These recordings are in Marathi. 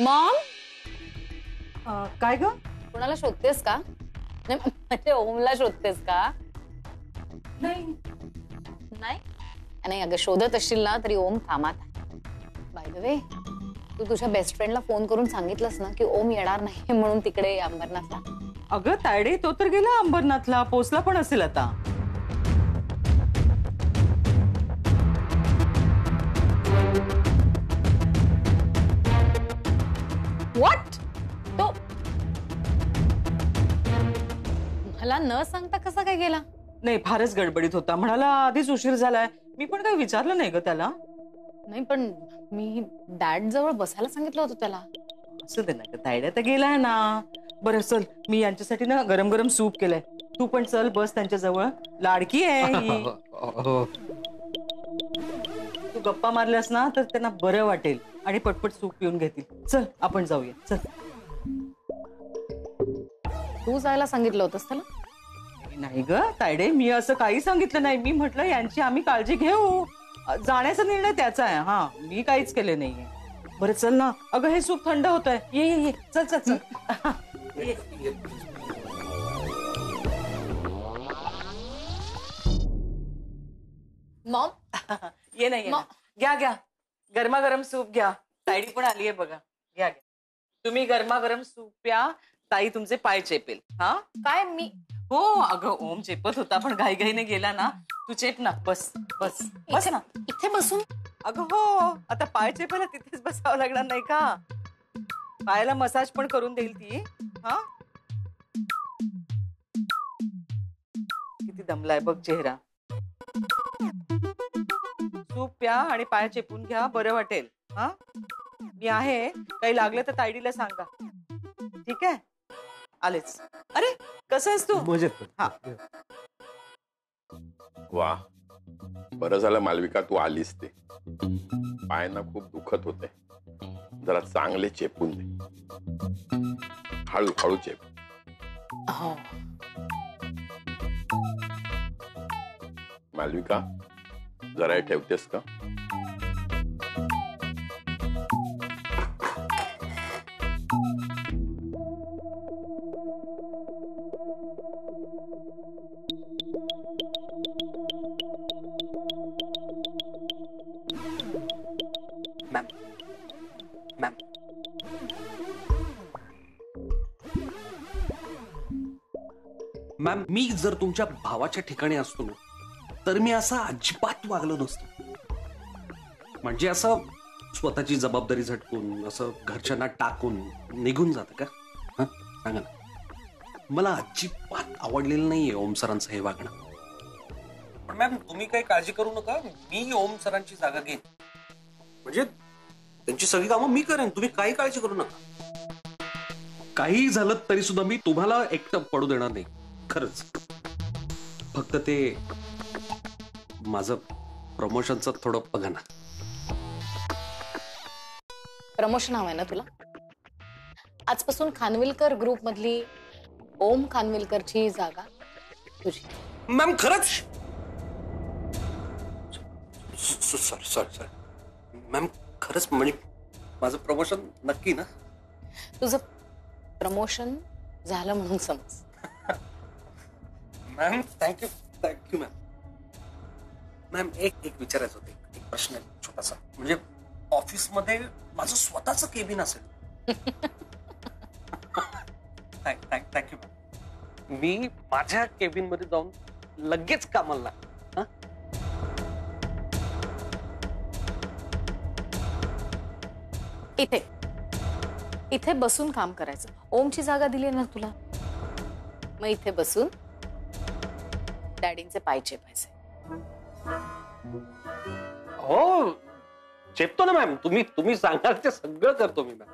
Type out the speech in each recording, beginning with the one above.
मॉम काय ग? कोणाला शोधतेस का? म्हणजे ओमला शोधतेस का? नाही नाही नाही अगं शोधत असशील ना तरी ओम कामात आहे. बाय द वे तू तुझ्या बेस्ट फ्रेंडला फोन करून सांगितलंस ना की ओम येणार नाही म्हणून तिकडे अंबरनाथला. अगं तायडे तो तर गेला अंबरनाथला, पोचला पण असेल आता. व्हॉट? तो मला न सांगता कसा काय गेला? नाही फारच गडबडीत होता, म्हणाला आधीच उशीर झालाय. मी पण काही विचारलं नाही ग त्याला. नाही पण मी डॅड जवळ बसायला सांगितलं होतं त्याला. असं दे ना ग, तायडे तर गेलाय ना. बरं चल, मी यांच्यासाठी ना गरम गरम सूप केलंय, तू पण चल बस त्यांच्या जवळ. लाडकी आहे ही. तू गप्पा मारल्यास ना तर त्यांना बरं वाटेल आणि पटपट सूप पिऊन घेतील. चल आपण जाऊया चल. तू जायला सांगितलं होतंस त्याला? नाही ग तायडे, मी असं काही सांगितलं नाही. मी म्हटलं यांची आम्ही काळजी घेऊ, जाण्याचा निर्णय त्याचा आहे. हा मी काहीच केले नाहीये. बरं चल ना. अगं हे सूप थंड होतंय. ये ये ये चल चल चल. मॉम ये नाही घ्या घ्या, गरमागरम सूप घ्या. तायडी पण आलीये बघा, घ्या घ्या. तुम्ही गरमागरम सूप प्या, ताई तुमचे पाय चेपेल. हा काय मी? हो अगं ओम चेपत होता पण घाईघाईने गेला ना. तू चेप ना, बस बस बस ना इथे बसून. अगं हो, आता पाय चेपायला तिथेच बसावं लागणार नाही का? पायाला मसाज पण करून देईल ती. हा किती दमलाय बघ चेहरा. सूप प्या आणि पाय चेपून घ्या, बरं वाटेल. हा मी आहे, काही लागलं तर तायडीला सांगा. ठीक आहे, आलेच. अरे कसं आहेस तू? मजेत. हा वा, बरं झालं मालविका तू आलीस. ते पाय ना खूप दुखत होते, जरा चांगले चेपून दे. हळू हळू चेप. हो मालविका जरा हे ठेवतेस का? मॅम मॅम मॅम मी जर तुमच्या भावाच्या ठिकाणी असतो ना तर मी असं अजिबात वागलो नसतो. म्हणजे असं स्वतःची जबाबदारी झटकून असं घरच्यांना टाकून निघून जातं का? हा सांगा ना. मला अजिबात आवडलेलं नाहीये ओम सरांचं हे वागणं. पण मॅम तुम्ही काही काळजी करू नका, मी ओम सरांची जागा घेईन. म्हणजे त्यांची सगळी कामं मी करेन, तुम्ही काही काळजी करू नका. काही झालं तरी सुद्धा मी तुम्हाला एकटं पडू देणार नाही, खरंच. फक्त ते माझं प्रमोशनचं थोडं बघा ना. प्रमोशन हवंय ना तुला? आजपासून खानविलकर ग्रुप मधली ओम खानविलकरची जागा तुझी. मॅम खरंच सॉरी सॉरी सॉरी मॅम, खरंच म्हणजे माझं प्रमोशन नक्की ना? तुझं प्रमोशन झालं म्हणून समज. Ma'am thank you thank you ma'am. Ma'am एक विचारायचं होतं, एक प्रश्न आहे छोटासा. म्हणजे ऑफिसमध्ये माझं स्वतःचं केबिन असेल. Thank you ma'am. मी माझ्या केबिन मध्ये जाऊन लगेच कामाला लागतो. इथे इथे बसून काम करायचं. ओमची जागा दिली ना तुला, मग इथे बसून डॅडींचे पाय चेपायचे. हो चेपतो ना मॅम, तुम्ही सांगाल ते सगळं करतो मी मॅम.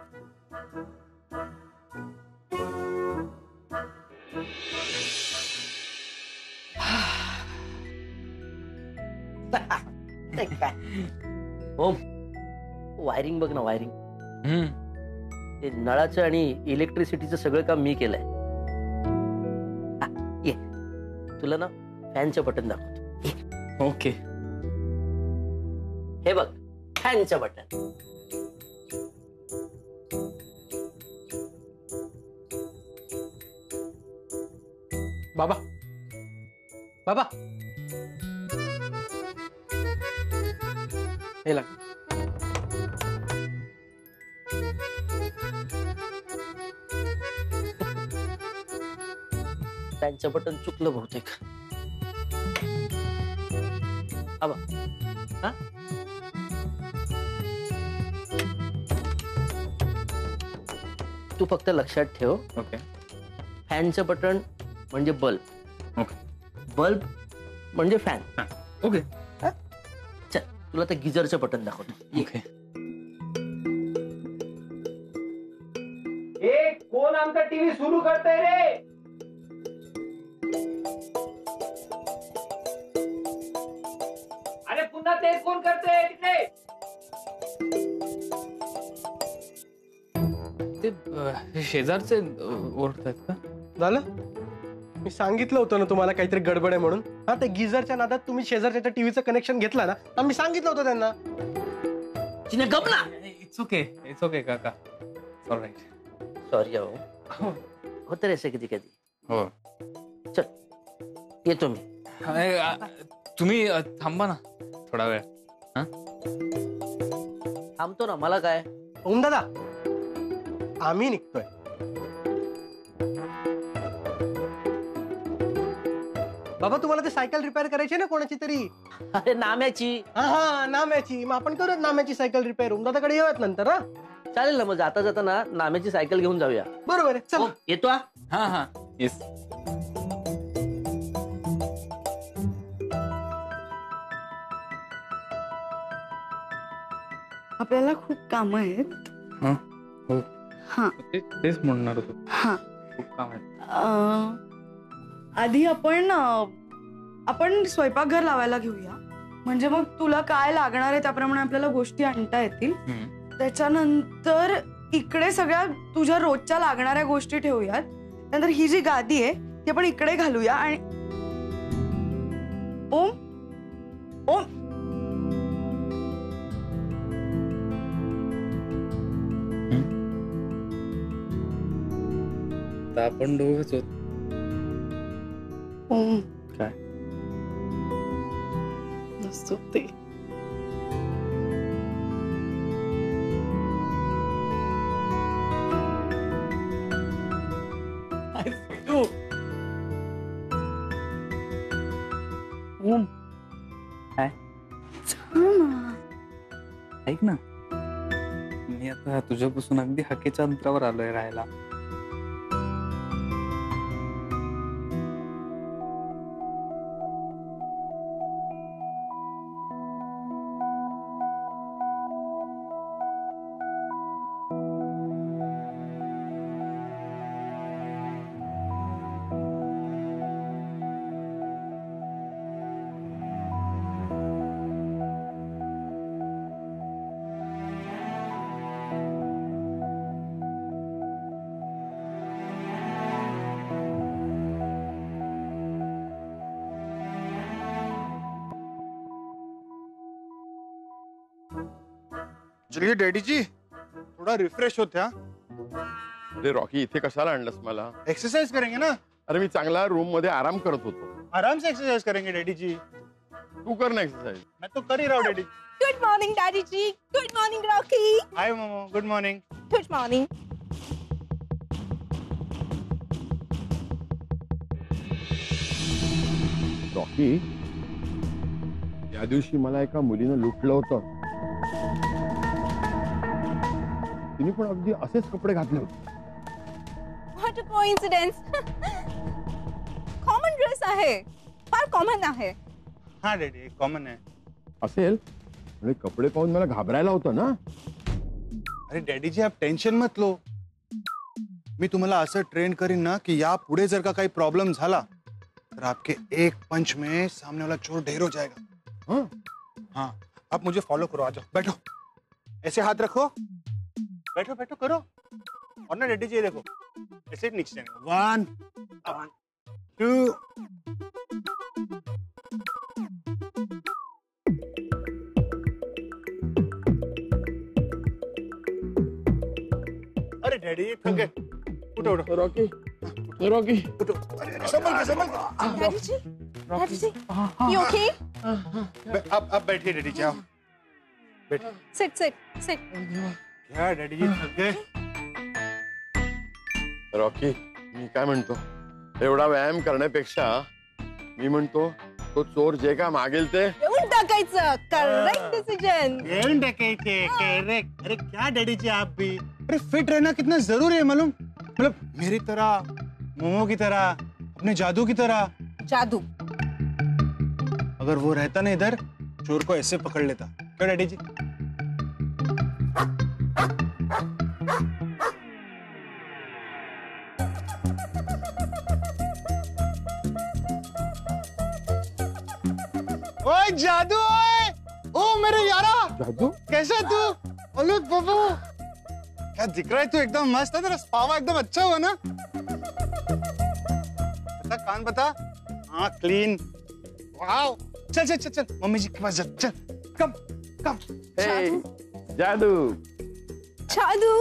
ओम वायरिंग बघ ना, वायरिंग. ते नळाचं आणि इलेक्ट्रिसिटीचं सगळं काम मी केलंय. ये तुला ना फॅनचं बटन दाखवतो. ओके. हे बघ फॅनचं बटन. बाबा हे लाग. त्यांचं बटन चुकलं बहुतेक. आबा हा तू फक्त लक्षात ठेव, ओके फॅनचं बटन म्हणजे बल्ब, ओके बल्ब म्हणजे फॅन. ओके चल तुला ते गिझरचं बटन दाखवतो. ओके. कोण आमचा टीव्ही सुरू करतय रे? अरे पुन्हा ते कोण करतय तिकडे? ते शेजारचे ओरडतायत का? झालं, मी सांगितलं होतं ना तुम्हाला काहीतरी गडबड आहे म्हणून. हा, ते गिझरच्या नादात तुम्ही शेजारच्या टीव्हीचं कनेक्शन घेतला ना. आम्ही सांगितलं होतं त्यांना. तिने गपला. इट्स ओके काका. ऑलराईट. सॉरी अहो, होतं रे असं कधी कधी. हो. चल येतो मी. तुम्ही थांबा ना थोडा वेळ. थांबतो ना, मला काय. ओम दादा, आम्ही निघतोय. बाबा तुम्हाला ते सायकल रिपेअर करायची ना कोणाची तरी. अरे नाम्याची. हा नाम्याची. मग आपण करूयात नाम्याची सायकल रिपेअर. ओम दादाकडे येऊयात नंतर. हा चालेल ना, मग जाता जाता ना नाम्याची सायकल घेऊन जाऊया. बरोबर आहे. चल येतो. हा येस. आपल्याला खूप कामं आहेत. हो हा तेच म्हणणार होतो. हा खूप काम आहे. आधी आपण स्वयंपाकघर लावायला घेऊया. म्हणजे मग तुला काय लागणार आहे त्याप्रमाणे आपल्याला गोष्टी आणता येतील. त्याच्यानंतर इकडे सगळ्या तुझ्या रोजच्या लागणाऱ्या गोष्टी ठेवूयात. नंतर ही जी गादी आहे ती आपण इकडे घालूया. आणि ओम आपण दोघंच होत. ओम काय नसतो ते. ओम काय ऐक ना, मी आता तुझ्यापासून अगदी हाकेच्या अंतरावर आलोय राहायला. चलिए डैडी जी, थोड़ा रिफ्रेश होते. हाँ अरे रॉकी, इथे कशाला आणलंस मला? एक्सरसाइज करेंगे ना. अरे मी चांगला रूम मध्ये आराम करत होतो. आराम से एक्सरसाइज करेंगे डैडी जी. तू कर ना एक्सरसाइज. मैं तो कर ही रहा हूँ daddy. Good morning daddy ji. Good morning Rocky. Hi Momo, good morning. Good morning. Rocky, या दिवशी मला एका मुलीनं लुटलं होतं. तिने पण अगदी असेच कपडे घातले होते. What a coincidence. Common dress आहे, फार कॉमन आहे. हाँ डैडी, कॉमन है. असेल, आणि कपडे पाहून मला घाबरायला होतं ना. अरे डैडी जी, आप टेंशन मत लो. मी तुम्हाला असं ट्रेन करीन ना की या पुढे जर का काही प्रॉब्लेम झाला तर आपके एक पंच में सामने वाला चोर ढेर हो जाएगा. हाँ हाँ, आप मुझे फॉलो करो. आ जाओ, बैठो. ऐसे हाथ रखो. बैठो बैठो, करो. और ना डैडी जी देखो, ऐसे नीचे जाएंगे. 1 2. अरे डैडी थक गए. उठो उठो. रॉकी, रॉकी, उठो. अरे संभल के. Daddy ji Daddy ji, you okay? अब बैठिए डैडी जी, आओ बैठिए। Sit, sit, sit. क्या डैडी जी थक गए? रॉकी, मी काय म्हणतो, एवढा व्यायाम करण्यापेक्षा मी म्हणतो तो चोर जे का मागेल ते देऊन टाकायचं. Correct decision. येऊन टाकायचे, करेक्ट। अरे क्या डैडी जी आप भी, अरे फिट रहना कितना जरूरी है मालूम, मतलब मेरी तरह, मोमो की तरह, अपने जादू की तरह। जादू. अगर वो रहता ना इधर, चोर को ऐसे पकड़ लेता। क्या डैडी जी? ओए जादू, ओए ओ मेरे यारा, जादू कैसा तू? ओले बाबू, क्या दिख रहा है तू, एकदम मस्त है, तेरा स्पावा एकदम अच्छा हुआ ना। बता कान बता, हाँ क्लीन, वाव। चल चल चल चल मम्मी जी के पास चल, चल कम कम। हे जादू जादू.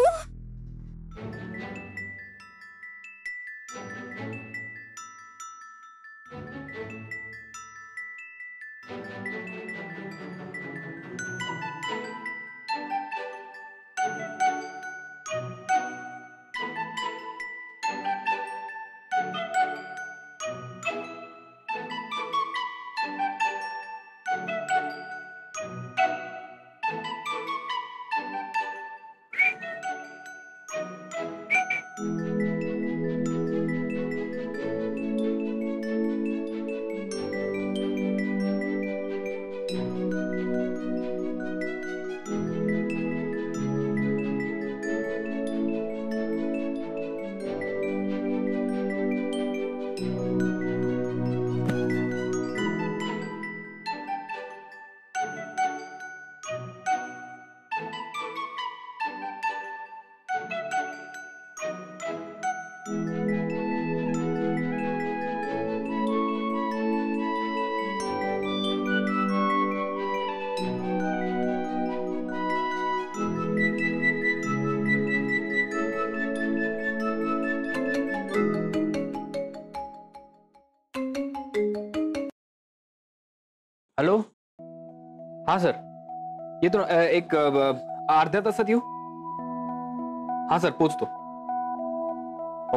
हॅलो, हा सर येतो ना, एक अर्ध्या तासात येऊ. हा सर पोचतो.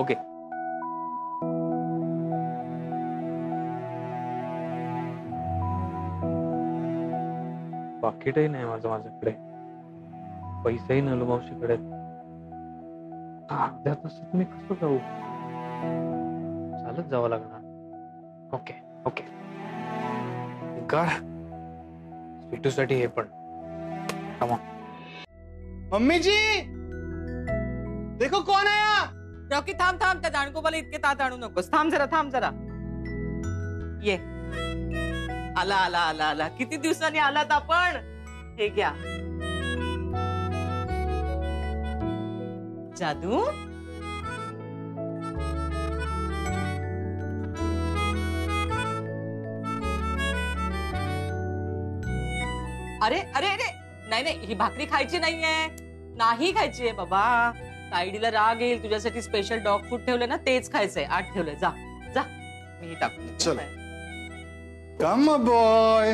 ओके. पाकिटही नाही माझ्याकडे, पैसेही नलू मावशीकडे. अर्ध्या तासात मी कसं जाऊ? चालत जावं लागणार. Okay okay. स्वीटूसाठी हे पण. मम्मी जी देखो कौन आया. रॉकी थांब थांब, त्या दाणकोबाला इतके तात आणू नकोस. थांब जरा, थांब जरा. ये, आला आला आला आला. किती दिवसांनी आलात आपण. हे घ्या जादू. अरे अरे अरे, नाही नाही, ही भाकरी खायची नाहीये, नाही खायची आहे बाबा. ताईडीला राग येईल. तुझ्यासाठी स्पेशल डॉग फूड ठेवलंय ना, तेच खायचंय. आत ठेवलंय. जा जा, मी टाकून. चल कम बॉय.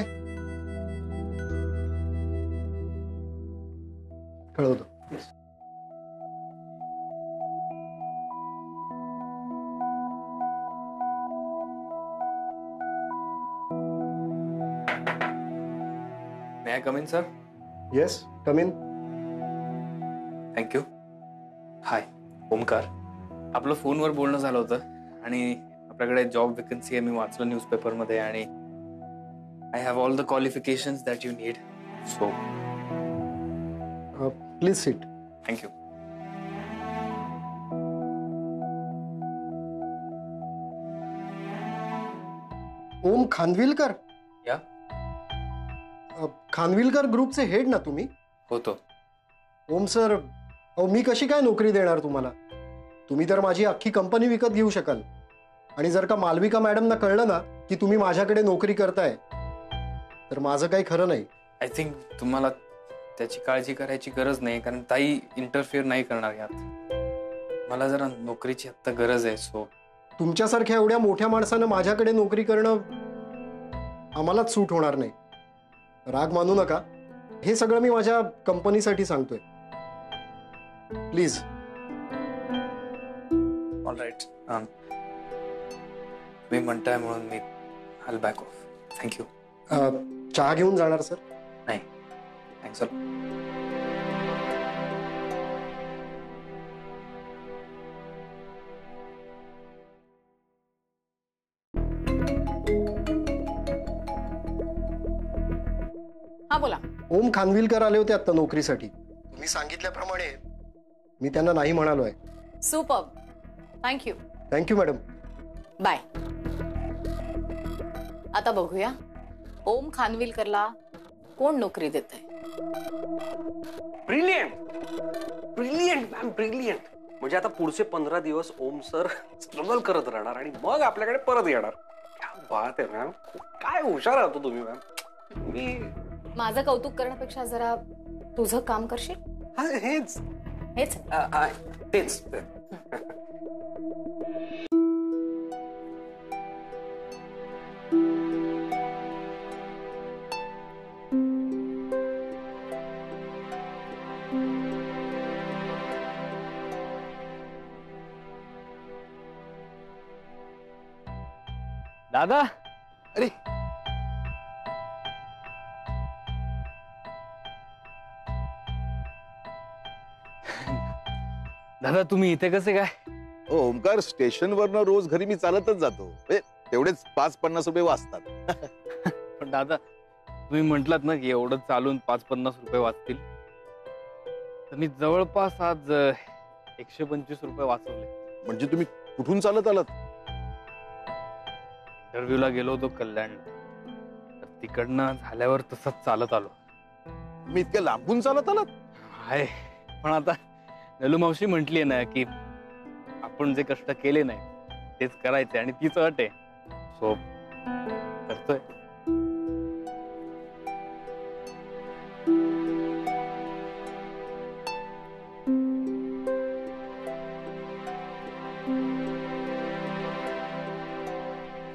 कळवतो. May I come in sir? Yes, come in. Thank you. Hi, Omkar. आपलं फोनवर बोलणं झालं होतं आणि आपल्याकडे जॉब वेकन्सी आहे. मी वाचलं न्यूजपेपरमध्ये आणि I have all the qualifications that you need. So please seat. Thank you. Om Khanvilkar. Yeah. Khanvilkar ग्रुपचे हेड ना तुम्ही? होतो. ओम सर, अहो मी कशी काय नोकरी देणार तुम्हाला? तुम्ही तर माझी अख्खी कंपनी विकत घेऊ शकाल. आणि जर का मालविका मॅडमना कळलं ना की तुम्ही माझ्याकडे नोकरी करताय, तर माझं काही खरं नाही. आय थिंक तुम्हाला त्याची काळजी करायची गरज नाही, कारण ताई इंटरफिअर नाही करणार यात. मला जरा नोकरीची आत्ता गरज आहे. सो तुमच्यासारख्या एवढ्या मोठ्या माणसानं माझ्याकडे नोकरी करणं आम्हालाच सूट होणार नाही. राग मानू नका, हे सगळं मी माझ्या कंपनीसाठी सांगतोय. प्लीज. All right. मी म्हणताय म्हणून मी आल बॅक ऑफ. थँक्यू. चहा घेऊन जाणार सर? नाही, थँक्स सर. हा बोला. ओम खानविलकर आले होते आता नोकरीसाठी. तुम्ही सांगितल्याप्रमाणे मी त्यांना नाही म्हणालोय. Super. Thank you. Thank you madam. Bye. आता बघूया ओम खानविलकरला कोण नोकरी देत आहे. Brilliant brilliant ma'am, brilliant. म्हणजे आता पुढचे 15 दिवस ओम सर स्ट्रगल करत राहणार आणि मग आपल्याकडे परत येणार. क्या बात आहे मॅम, काय हुशार आहात तुम्ही मॅम. मी माझं कौतुक करण्यापेक्षा जरा तुझं काम करशील. हेच हेच तेच. दादा. अरे दादा तुम्ही इथे कसे काय? ओमकार, स्टेशनवरनं रोज घरी मी चालतच जातो. तेवढेच 5-50 रुपये वाचतात. पण दादा तुम्ही म्हटलात ना की एवढं चालून 5-50 रुपये वाचतील, तर मी जवळपास आज 125 रुपये वाचवले. म्हणजे तुम्ही कुठून चालत आलात? इंटरव्ह्यूला गेलो होतो कल्याणला, तर तिकडनं झाल्यावर तसंच चालत आलो. मी इतक्या लांबून चालत आलात? आहे, पण आता नलू मावशी म्हटली ना की आपण जे कष्ट केले नाही तेच करायचे, आणि तीच अट आहे. सो करतोय.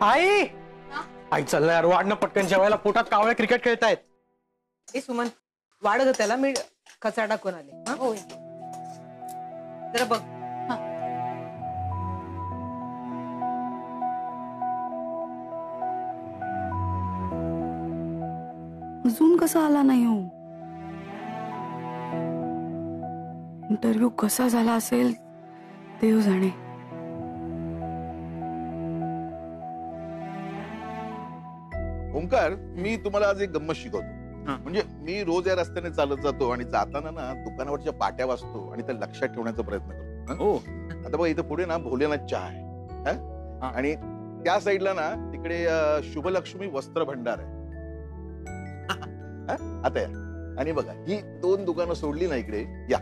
आई आई चल यार, वाढ ना पटकन. जेवायला पोटात कावळे क्रिकेट खेळतायत. ए सुमन, वाढ ग त्याला, मी कचरा टाकून आले. होय. जरा बघ. अजून कसा आला नाही हो? इंटरव्ह्यू कसा झाला असेल देव जाणे. ओमकार, मी तुम्हाला आज एक गंमत शिकवतो. म्हणजे मी रोज या रस्त्याने चालत जातो आणि जाताना ना दुकानावरच्या पाट्या वाचतो आणि त्या लक्षात ठेवण्याचा प्रयत्न करतो. आता बघा, इथं पुढे ना भोलेनाथ चहा आहे, आणि त्या साईडला ना तिकडे शुभलक्ष्मी वस्त्र भंडार आहे. आता या, आणि बघा ही 2 दुकानं सोडली ना इकडे या.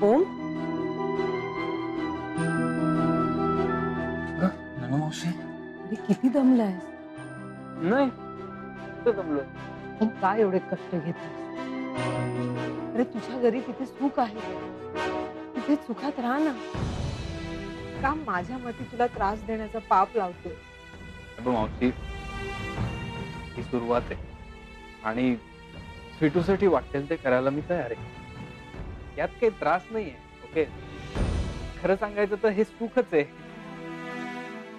ओम, नलू मावशी. अरे किती दमलाय? नाही, कुठं दमलोय? ओम, काय एवढे कष्ट घेत? अरे तुझ्या घरी किती सुख आहे, तिथे सुखात राहा ना. का माझ्या मती तुला त्रास देण्याचा पाप लावतोय? नलू मावशी, ही सुरुवात आहे, आणि स्वीटूसाठी वाटेल ते करायला मी तयार आहे. यात काही त्रास नाहीये. ओके, खरं सांगायचं तर हे सुखच आहे.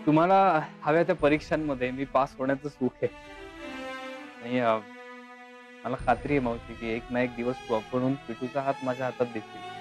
तुम्हाला हव्या त्या परीक्षांमध्ये मी पास होण्याचं सुख आहे. आणि मला खात्री आहे मावशी की एक ना एक दिवस तू आपण पिटूचा हात माझ्या हातात देशील.